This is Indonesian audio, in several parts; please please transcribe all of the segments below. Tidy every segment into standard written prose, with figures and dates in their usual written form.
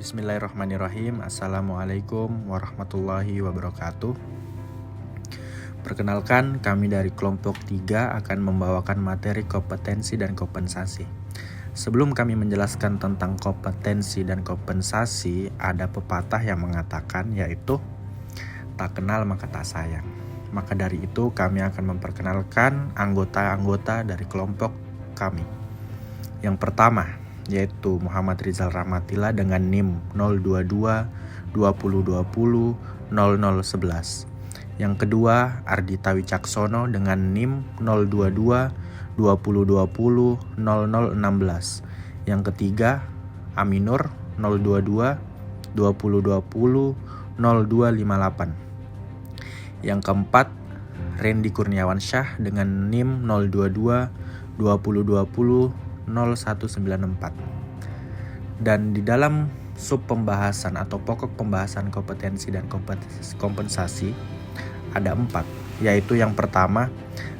Bismillahirrahmanirrahim. Assalamualaikum warahmatullahi wabarakatuh. Perkenalkan, kami dari kelompok 3 akan membawakan materi kompetensi dan kompensasi. Sebelum kami menjelaskan tentang kompetensi dan kompensasi, ada pepatah yang mengatakan, yaitu tak kenal maka tak sayang. Maka dari itu kami akan memperkenalkan anggota-anggota dari kelompok kami. Yang pertama yaitu Muhammad Rizal Rahmatillah dengan NIM 022 2020 0011. Yang kedua Ardita Wicaksono dengan NIM 022 2020 0016. Yang ketiga Aminur 022 2020 0258. Yang keempat Randy Kurniawan Syah dengan NIM 022 2020 0194. Dan di dalam sub pembahasan atau pokok pembahasan kompetensi dan kompensasi ada 4, yaitu yang pertama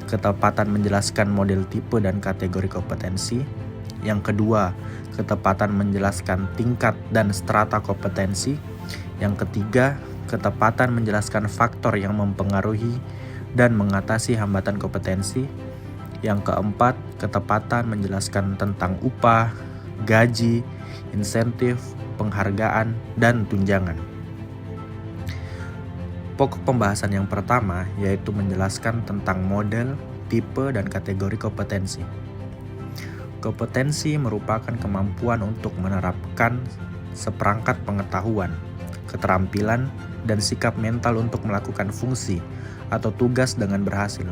ketepatan menjelaskan model tipe dan kategori kompetensi. Yang kedua ketepatan menjelaskan tingkat dan strata kompetensi. Yang ketiga ketepatan menjelaskan faktor yang mempengaruhi dan mengatasi hambatan kompetensi. Yang keempat, ketepatan menjelaskan tentang upah, gaji, insentif, penghargaan, dan tunjangan. Pokok pembahasan yang pertama yaitu menjelaskan tentang model, tipe, dan kategori kompetensi. Kompetensi merupakan kemampuan untuk menerapkan seperangkat pengetahuan, keterampilan, dan sikap mental untuk melakukan fungsi atau tugas dengan berhasil.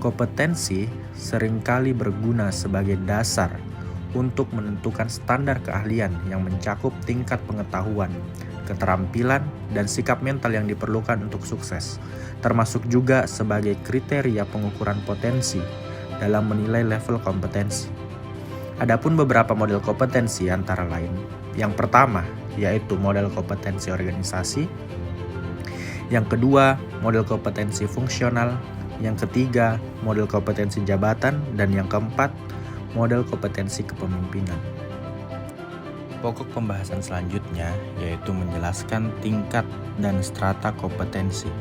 Kompetensi seringkali berguna sebagai dasar untuk menentukan standar keahlian yang mencakup tingkat pengetahuan, keterampilan, dan sikap mental yang diperlukan untuk sukses, termasuk juga sebagai kriteria pengukuran potensi dalam menilai level kompetensi. Adapun beberapa model kompetensi antara lain, yang pertama yaitu model kompetensi organisasi, yang kedua model kompetensi fungsional, yang ketiga model kompetensi jabatan, dan yang keempat model kompetensi kepemimpinan. Pokok pembahasan selanjutnya yaitu menjelaskan tingkat dan strata kompetensi.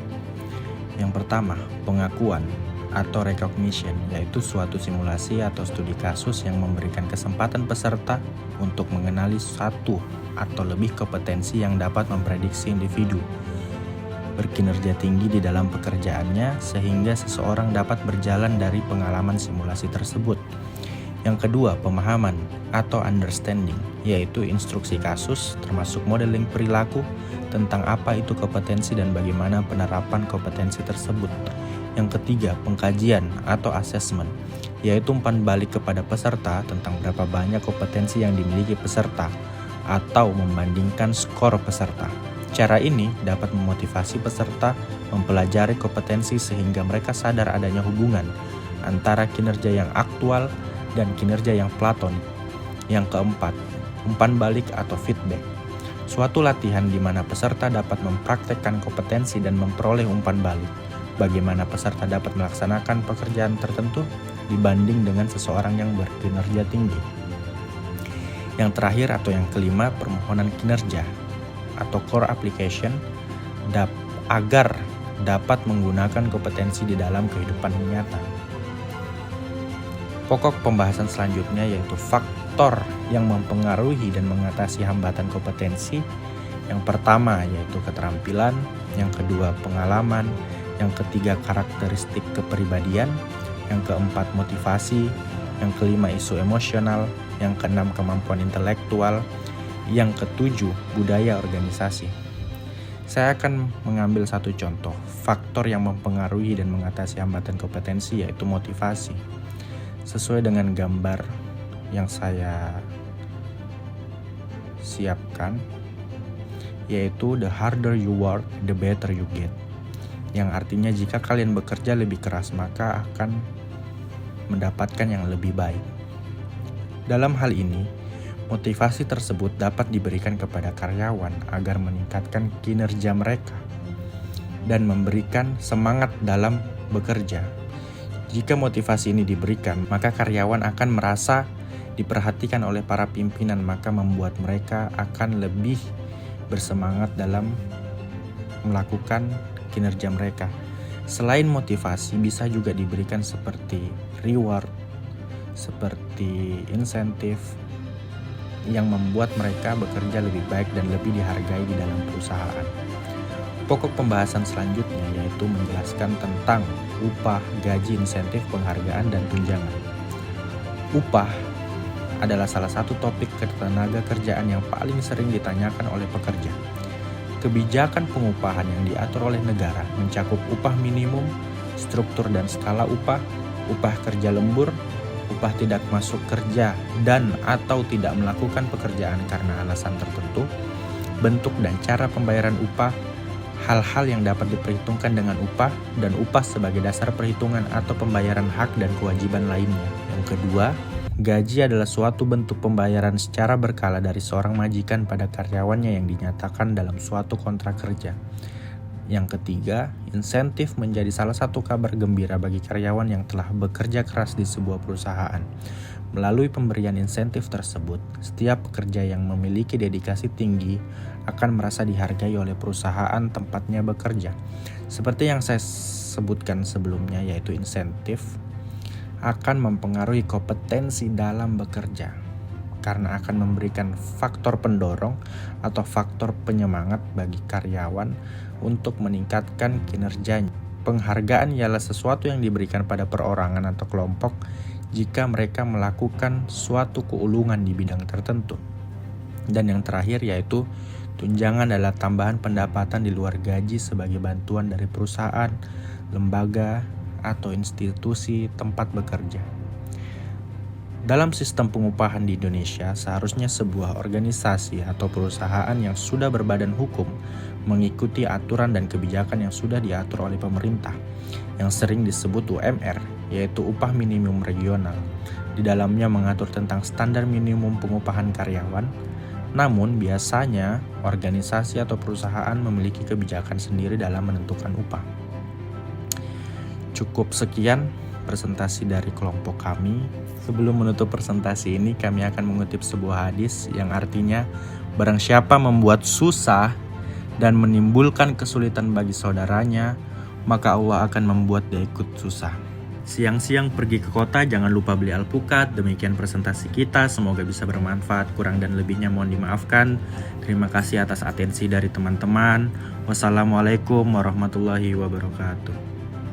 Yang pertama, pengakuan atau recognition, yaitu suatu simulasi atau studi kasus yang memberikan kesempatan peserta untuk mengenali satu atau lebih kompetensi yang dapat memprediksi individu berkinerja tinggi di dalam pekerjaannya sehingga seseorang dapat berjalan dari pengalaman simulasi tersebut. Yang kedua, pemahaman atau understanding, yaitu instruksi kasus termasuk modeling perilaku tentang apa itu kompetensi dan bagaimana penerapan kompetensi tersebut. Yang ketiga, pengkajian atau assessment, yaitu umpan balik kepada peserta tentang berapa banyak kompetensi yang dimiliki peserta atau membandingkan skor peserta. Cara ini dapat memotivasi peserta mempelajari kompetensi sehingga mereka sadar adanya hubungan antara kinerja yang aktual dan kinerja yang platonik. Yang keempat, umpan balik atau feedback. Suatu latihan di mana peserta dapat mempraktekkan kompetensi dan memperoleh umpan balik. Bagaimana peserta dapat melaksanakan pekerjaan tertentu dibanding dengan seseorang yang berkinerja tinggi. Yang terakhir atau yang kelima, permohonan kinerja atau core application agar dapat menggunakan kompetensi di dalam kehidupan nyata. Pokok pembahasan selanjutnya yaitu faktor yang mempengaruhi dan mengatasi hambatan kompetensi. Yang pertama yaitu keterampilan, yang kedua pengalaman, yang ketiga karakteristik kepribadian, yang keempat motivasi, yang kelima isu emosional, yang keenam kemampuan intelektual, yang ketujuh budaya organisasi. Saya akan mengambil satu contoh faktor yang mempengaruhi dan mengatasi hambatan kompetensi yaitu motivasi. Sesuai dengan gambar yang saya siapkan, yaitu the harder you work, the better you get. Yang artinya jika kalian bekerja lebih keras maka akan mendapatkan yang lebih baik. Dalam hal ini, motivasi tersebut dapat diberikan kepada karyawan agar meningkatkan kinerja mereka dan memberikan semangat dalam bekerja. Jika motivasi ini diberikan, maka karyawan akan merasa diperhatikan oleh para pimpinan, maka membuat mereka akan lebih bersemangat dalam melakukan kinerja mereka. Selain motivasi, bisa juga diberikan seperti reward, seperti insentif yang membuat mereka bekerja lebih baik dan lebih dihargai di dalam perusahaan. Pokok pembahasan selanjutnya yaitu menjelaskan tentang upah, gaji, insentif, penghargaan, dan tunjangan. Upah adalah salah satu topik ketenaga kerjaan yang paling sering ditanyakan oleh pekerja. Kebijakan pengupahan yang diatur oleh negara mencakup upah minimum, struktur dan skala upah kerja lembur, upah tidak masuk kerja dan atau tidak melakukan pekerjaan karena alasan tertentu, bentuk dan cara pembayaran upah, hal-hal yang dapat diperhitungkan dengan upah, dan upah sebagai dasar perhitungan atau pembayaran hak dan kewajiban lainnya. Yang kedua, gaji adalah suatu bentuk pembayaran secara berkala dari seorang majikan pada karyawannya yang dinyatakan dalam suatu kontrak kerja. Yang ketiga, insentif menjadi salah satu kabar gembira bagi karyawan yang telah bekerja keras di sebuah perusahaan. Melalui pemberian insentif tersebut, setiap pekerja yang memiliki dedikasi tinggi akan merasa dihargai oleh perusahaan tempatnya bekerja. Seperti yang saya sebutkan sebelumnya, yaitu insentif akan mempengaruhi kompetensi dalam bekerja karena akan memberikan faktor pendorong atau faktor penyemangat bagi karyawan untuk meningkatkan kinerjanya. Penghargaan ialah sesuatu yang diberikan pada perorangan atau kelompok jika mereka melakukan suatu keulungan di bidang tertentu. Dan yang terakhir yaitu tunjangan adalah tambahan pendapatan di luar gaji sebagai bantuan dari perusahaan, lembaga, atau institusi tempat bekerja. Dalam sistem pengupahan di Indonesia, seharusnya sebuah organisasi atau perusahaan yang sudah berbadan hukum mengikuti aturan dan kebijakan yang sudah diatur oleh pemerintah, yang sering disebut UMR, yaitu upah minimum regional. Di dalamnya mengatur tentang standar minimum pengupahan karyawan. Namun biasanya organisasi atau perusahaan memiliki kebijakan sendiri dalam menentukan upah. Cukup sekian presentasi dari kelompok kami. Sebelum menutup presentasi ini, kami akan mengutip sebuah hadis yang artinya, barang siapa membuat susah dan menimbulkan kesulitan bagi saudaranya, maka Allah akan membuat dia ikut susah. Siang-siang pergi ke kota, jangan lupa beli alpukat. Demikian presentasi kita, semoga bisa bermanfaat. Kurang dan lebihnya mohon dimaafkan. Terima kasih atas atensi dari teman-teman. Wassalamualaikum warahmatullahi wabarakatuh.